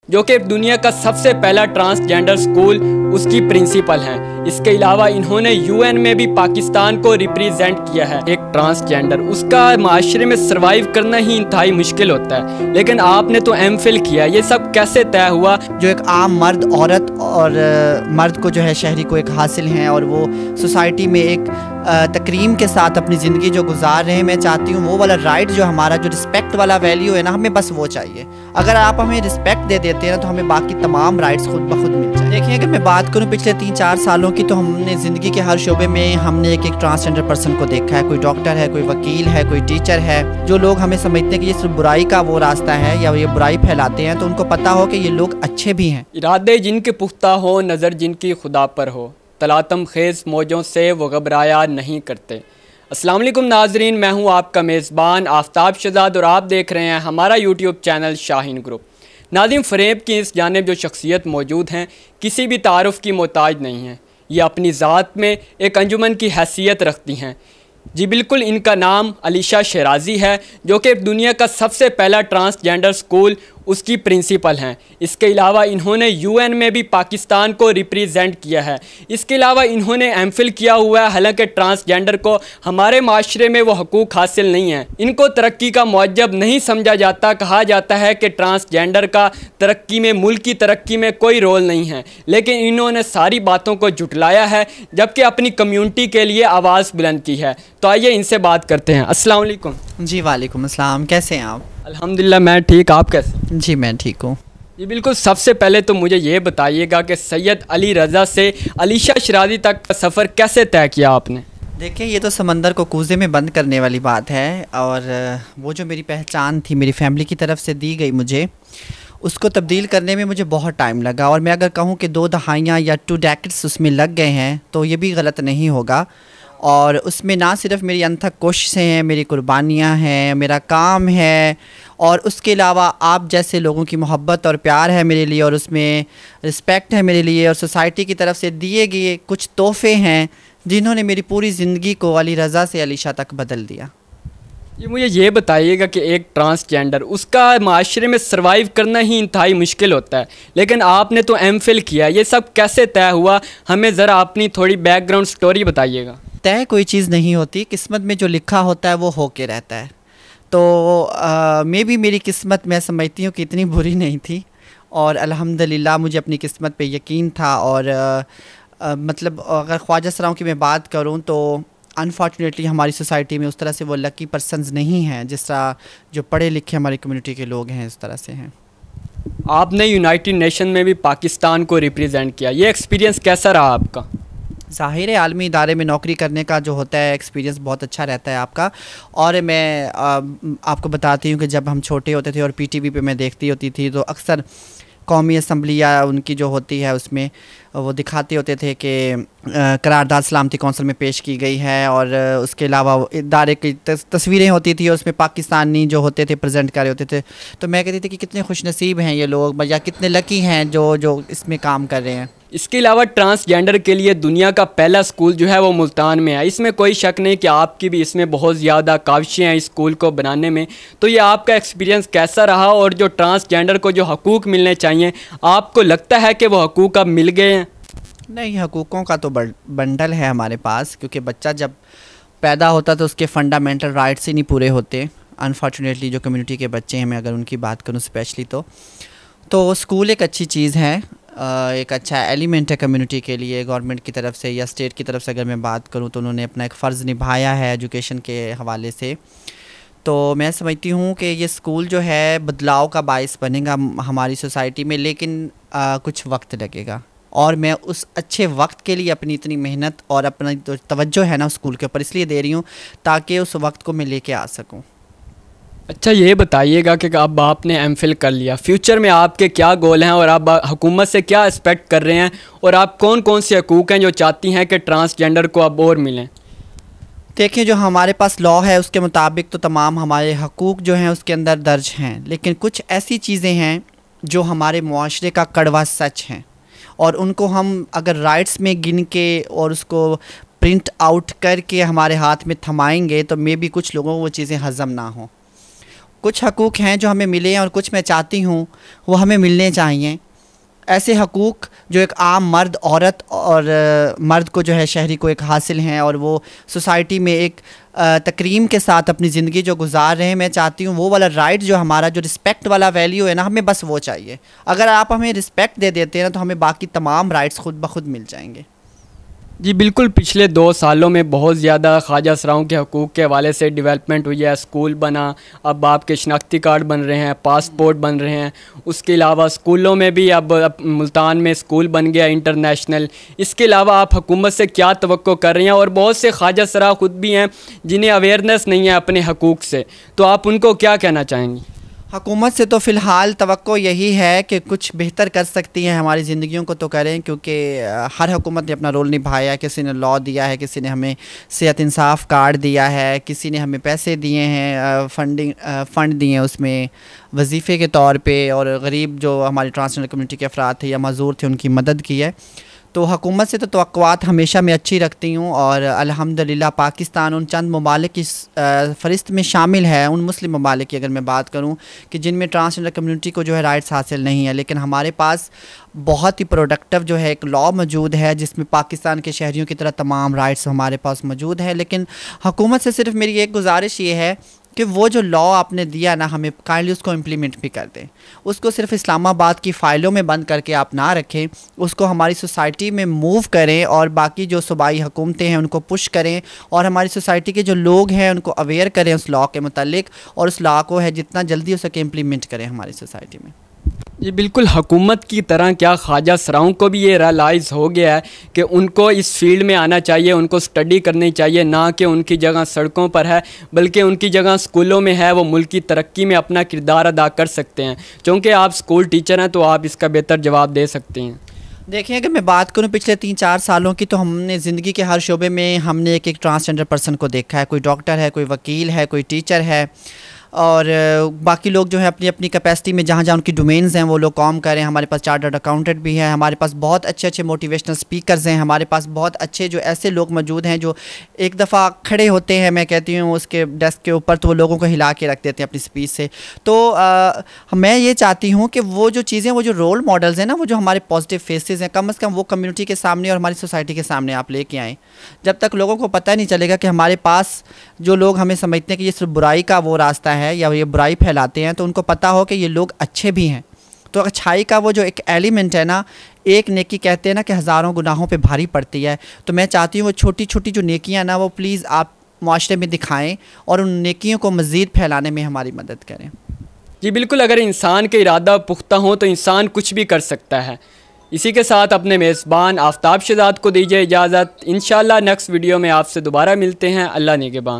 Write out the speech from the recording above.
जो कि दुनिया का सबसे पहला ट्रांसजेंडर स्कूल उसकी प्रिंसिपल हैं। इसके अलावा इन्होंने यूएन में भी पाकिस्तान को रिप्रेजेंट किया है। एक ट्रांसजेंडर उसका माशरे में सर्वाइव करना ही इंतहाई मुश्किल होता है, लेकिन आपने तो एमफिल किया। ये सब कैसे तय हुआ? जो एक आम मर्द, औरत और मर्द को जो है शहरी को एक हासिल हैं और वो सोसाइटी में एक तकरीम के साथ अपनी ज़िंदगी जो गुजार रहे हैं, मैं चाहती हूँ वो वाला राइट जो हमारा जो रिस्पेक्ट वाला वैल्यू है ना, हमें बस वो चाहिए। अगर आप हमें रिस्पेक्ट दे देते हैं ना तो हमें बाकी तमाम राइट्स खुद ब खुद मिल जाए। देखिए, अगर मैं बात करूँ पिछले 3-4 सालों की, तो हमने ज़िंदगी के हर शोबे में हमने एक ट्रांसजेंडर पर्सन को देखा है। कोई डॉक्टर है, कोई वकील है, कोई टीचर है। जो लोग हमें समझते हैं कि ये सिर्फ बुराई का वो रास्ता है या ये बुराई फैलाते हैं, तो उनको पता हो कि ये लोग अच्छे भी हैं। इरादे जिनके पुख्ता हो, नज़र जिनकी खुदा पर हो, तलातम खेज़ मौजों से वो घबराया नहीं करते। अस्सलाम वालेकुम नाजरीन, मैं हूं आपका मेज़बान आफ्ताब शहजाद और आप देख रहे हैं हमारा यूट्यूब चैनल शाहीन ग्रुप। नाज़रीन, फ़रेब की इस जानिब जो शख्सियत मौजूद हैं किसी भी तारुफ़ की मोहताज नहीं हैं। ये अपनी ज़ात में एक अंजुमन की हैसियत रखती हैं। जी बिल्कुल, इनका नाम अलीशा शराजी है, जो कि दुनिया का सबसे पहला ट्रांसजेंडर स्कूल उसकी प्रिंसिपल हैं। इसके अलावा इन्होंने यूएन में भी पाकिस्तान को रिप्रेजेंट किया है। इसके अलावा इन्होंने एमफिल किया हुआ है। हालांकि ट्रांसजेंडर को हमारे माशरे में वो हकूक़ हासिल नहीं है, इनको तरक्की का मुअज्जब नहीं समझा जाता। कहा जाता है कि ट्रांसजेंडर का तरक्की में, मुल्क की तरक्की में कोई रोल नहीं है, लेकिन इन्होंने सारी बातों को जुटलाया है, जबकि अपनी कम्यूनिटी के लिए आवाज़ बुलंद की है। तो आइए इनसे बात करते हैं। अस्सलाम वालेकुम। जी वालेकुम अस्सलाम, कैसे हैं आप? अल्हम्दुलिल्लाह मैं ठीक, आप कैसे? जी मैं ठीक हूँ। जी बिल्कुल, सबसे पहले तो मुझे ये बताइएगा कि सैयद अली रज़ा से अलीशा शराजी तक का सफ़र कैसे तय किया आपने? देखिए, ये तो समंदर को कूज़े में बंद करने वाली बात है, और वो जो मेरी पहचान थी मेरी फैमिली की तरफ से दी गई मुझे, उसको तब्दील करने में मुझे बहुत टाइम लगा। और मैं अगर कहूँ कि 2 दहाइयाँ या 2 डेकेड्स उसमें लग गए हैं तो ये भी गलत नहीं होगा। और उसमें ना सिर्फ मेरी अनथक कोशिशें हैं, मेरी कुर्बानियाँ हैं, मेरा काम है, और उसके अलावा आप जैसे लोगों की मोहब्बत और प्यार है मेरे लिए, और उसमें रिस्पेक्ट है मेरे लिए, और सोसाइटी की तरफ से दिए गए कुछ तोहफ़े हैं जिन्होंने मेरी पूरी ज़िंदगी को अली रज़ा से अलीशा तक बदल दिया। ये मुझे ये बताइएगा कि एक ट्रांसजेंडर उसका माशरे में सर्वाइव करना ही इंतहाई मुश्किल होता है, लेकिन आपने तो एमफिल किया। ये सब कैसे तय हुआ? हमें ज़रा अपनी थोड़ी बैकग्राउंड स्टोरी बताइएगा। तय कोई चीज़ नहीं होती, किस्मत में जो लिखा होता है वो होके रहता है। तो मे भी मेरी किस्मत मैं समझती हूँ कि इतनी बुरी नहीं थी, और अल्हम्दुलिल्लाह मुझे अपनी किस्मत पे यकीन था। और मतलब अगर ख्वाजा सराओं की मैं बात करूँ तो अनफॉर्चुनेटली हमारी सोसाइटी में उस तरह से वो लकी पर्सन्स नहीं हैं जिस तरह जो पढ़े लिखे हमारी कम्युनिटी के लोग हैं इस तरह से हैं। आपने यूनाइटेड नेशन में भी पाकिस्तान को रिप्रेजेंट किया, ये एक्सपीरियंस कैसा रहा आपका? ज़ाहिर है, आलमी इदारे में नौकरी करने का जो होता है एक्सपीरियंस बहुत अच्छा रहता है आपका। और मैं आपको बताती हूँ कि जब हम छोटे होते थे और पीटीवी पे मैं देखती होती थी, तो अक्सर कौमी असम्बली या उनकी जो होती है उसमें वो दिखाते होते थे कि करारदाद सलामती कौंसिल में पेश की गई है, और उसके अलावा इदारे की तस्वीरें होती थी और उसमें पाकिस्तानी जो होते थे प्रेजेंट कर रहे होते थे। तो मैं कहती थी कि कितने खुशनसीब हैं ये लोग, या कितने लकी हैं जो इसमें काम कर रहे हैं। इसके अलावा ट्रांसजेंडर के लिए दुनिया का पहला स्कूल जो है वो मुल्तान में है। इसमें कोई शक नहीं कि आपकी भी इसमें बहुत ज़्यादा काविशें हैं इस स्कूल को बनाने में। तो ये आपका एक्सपीरियंस कैसा रहा? और जो ट्रांसजेंडर को जो हकूक़ मिलने चाहिए, आपको लगता है कि वो हकूक़ अब मिल गए हैं? नहीं, हकूक़ों का तो बंडल है हमारे पास, क्योंकि बच्चा जब पैदा होता तो उसके फंडामेंटल राइट्स ही नहीं पूरे होते। अनफॉर्चुनेटली जो कम्युनिटी के बच्चे हैं, मैं अगर उनकी बात करूँ स्पेशली, तो स्कूल एक अच्छी चीज़ है, एक अच्छा एलिमेंट है कम्युनिटी के लिए। गवर्नमेंट की तरफ से या स्टेट की तरफ से अगर मैं बात करूं तो उन्होंने अपना एक फ़र्ज़ निभाया है एजुकेशन के हवाले से। तो मैं समझती हूं कि ये स्कूल जो है बदलाव का बायस बनेगा हमारी सोसाइटी में, लेकिन कुछ वक्त लगेगा। और मैं उस अच्छे वक्त के लिए अपनी इतनी मेहनत और अपना तो तवज्जो है ना स्कूल के ऊपर इसलिए दे रही हूँ ताकि उस वक्त को मैं लेके आ सकूँ। अच्छा, ये बताइएगा कि अब आपने एमफिल कर लिया, फ्यूचर में आपके क्या गोल हैं और आप हुकूमत से क्या एक्सपेक्ट कर रहे हैं, और आप कौन कौन से हकूक़ हैं जो चाहती हैं कि ट्रांसजेंडर को अब और मिलें? देखिए, जो हमारे पास लॉ है उसके मुताबिक तो तमाम हमारे हकूक़ जो हैं उसके अंदर दर्ज हैं, लेकिन कुछ ऐसी चीज़ें हैं जो हमारे मुआशरे का कड़वा सच हैं, और उनको हम अगर राइट्स में गिन के और उसको प्रिंट आउट करके हमारे हाथ में थमाएंगे तो मे भी कुछ लोगों को वो चीज़ें हज़म ना हों। कुछ हकूक़ हैं जो हमें मिले हैं और कुछ मैं चाहती हूँ वो हमें मिलने चाहिए। ऐसे हकूक़ जो एक आम मर्द, औरत और मर्द को जो है, शहरी को एक हासिल हैं और वो सोसाइटी में एक तकरीम के साथ अपनी ज़िंदगी जो गुजार रहे हैं, मैं चाहती हूँ वो वाला राइट जो हमारा, जो रिस्पेक्ट वाला वैल्यू है ना, हमें बस वो चाहिए। अगर आप हमें रिस्पेक्ट दे देते हैं ना तो हमें बाकी तमाम राइट्स खुद ब खुद मिल जाएंगे। जी बिल्कुल, पिछले 2 सालों में बहुत ज़्यादा ख्वाजा सराओं के हकूक़ के हवाले से डेवलपमेंट हुई है। स्कूल बना, अब आपके शनाख्ती कार्ड बन रहे हैं, पासपोर्ट बन रहे हैं। उसके अलावा स्कूलों में भी अब मुल्तान में स्कूल बन गया इंटरनेशनल। इसके अलावा आप हुकूमत से क्या तवक्को कर रही हैं? और बहुत से ख्वाजा सरा ख़ुद भी हैं जिन्हें अवेयरनेस नहीं है अपने हकूक़ से, तो आप उनको क्या कहना चाहेंगी? हुकूमत से तो फ़िलहाल तवक्को यही है कि कुछ बेहतर कर सकती हैं हमारी ज़िंदगियों को तो करें, क्योंकि हर हुकूमत ने अपना रोल निभाया है। किसी ने लॉ दिया है, किसी ने हमें सेहत इंसाफ कार्ड दिया है, किसी ने हमें पैसे दिए हैं, फ़ंड दिए हैं उसमें वजीफ़े के तौर पे, और गरीब जो हमारी ट्रांसजेंडर कम्युनिटी के अफराद थे या मज़दूर थे उनकी मदद की है। तो हुकूमत से तो तवक्कुआत हमेशा मैं अच्छी रखती हूँ, और अल्हम्दुलिल्लाह पाकिस्तान उन चंद ममालिक की फ़हरिस्त में शामिल है, उन मुस्लिम ममालिक की अगर मैं बात करूँ कि जिनमें ट्रांसजेंडर कम्युनिटी को जो है राइट्स हासिल नहीं है, लेकिन हमारे पास बहुत ही प्रोडक्टिव जो है एक लॉ मौजूद है जिसमें पाकिस्तान के शहरियों की तरह तमाम राइट्स हमारे पास मौजूद है। लेकिन हुकूमत से सिर्फ मेरी एक गुजारिश ये है कि वो जो लॉ आपने दिया ना, हमें काइंडली उसको इम्प्लीमेंट भी कर दें। उसको सिर्फ इस्लामाबाद की फ़ाइलों में बंद करके आप ना रखें, उसको हमारी सोसाइटी में मूव करें और बाकी जो सूबाई हुकूमतें हैं उनको पुश करें, और हमारी सोसाइटी के जो लोग हैं उनको अवेयर करें उस लॉ के मुतालिक, और उस लॉ को है जितना जल्दी हो सके इम्प्लीमेंट करें हमारी सोसाइटी में। जी बिल्कुल, हुकूमत की तरह क्या ख्वाजा सराओं को भी ये रियलाइज़ हो गया है कि उनको इस फील्ड में आना चाहिए, उनको स्टडी करनी चाहिए, ना कि उनकी जगह सड़कों पर है बल्कि उनकी जगह स्कूलों में है। वो मुल्क की तरक्की में अपना किरदार अदा कर सकते हैं। चूँकि आप स्कूल टीचर हैं तो आप इसका बेहतर जवाब दे सकती हैं। देखिए, अगर मैं बात करूं पिछले 3-4 सालों की, तो हमने ज़िंदगी के हर शोबे में हमने एक एक ट्रांसजेंडर पर्सन को देखा है। कोई डॉक्टर है, कोई वकील है, कोई टीचर है, और बाकी लोग जो है अपनी अपनी कैपेसिटी में जहाँ जहाँ उनकी डोमेन्स हैं वो लोग काम कर रहे हैं। हमारे पास चार्टर्ड अकाउंटेंट भी है, हमारे पास बहुत अच्छे अच्छे मोटिवेशनल स्पीकर्स हैं, हमारे पास बहुत अच्छे जो ऐसे लोग मौजूद हैं जो एक दफ़ा खड़े होते हैं, मैं कहती हूँ उसके डेस्क के ऊपर, तो वो लोगों को हिला के रख देते हैं अपनी स्पीच से। तो मैं ये चाहती हूँ कि वो जो चीज़ें, वो जो रोल मॉडल्स हैं ना, वो जो हमारे पॉजिटिव फेसेस हैं, कम से कम वो कम्युनिटी के सामने और हमारी सोसाइटी के सामने आप लेके आएँ। जब तक लोगों को पता नहीं चलेगा कि हमारे पास जो लोग हमें समझते हैं कि ये सिर्फ बुराई का वो रास्ता है या ये बुराई फैलाते हैं, तो उनको पता हो कि ये लोग अच्छे भी हैं। तो अच्छाई का वो जो एक एलिमेंट है ना, एक नेकी कहते हैं ना कि हज़ारों गुनाहों पे भारी पड़ती है। तो मैं चाहती हूँ वो छोटी छोटी जो नेकियां ना, वो प्लीज़ आप माशरे में दिखाएं और उन नेकियों को मज़ीद फैलाने में हमारी मदद करें। जी बिल्कुल, अगर इंसान के इरादा पुख्ता हो तो इंसान कुछ भी कर सकता है। इसी के साथ अपने मेज़बान आफ्ताब शहजाद को दीजिए इजाज़त। इंशाअल्लाह नेक्स्ट वीडियो में आपसे दोबारा मिलते हैं। अल्लाह निगहबान।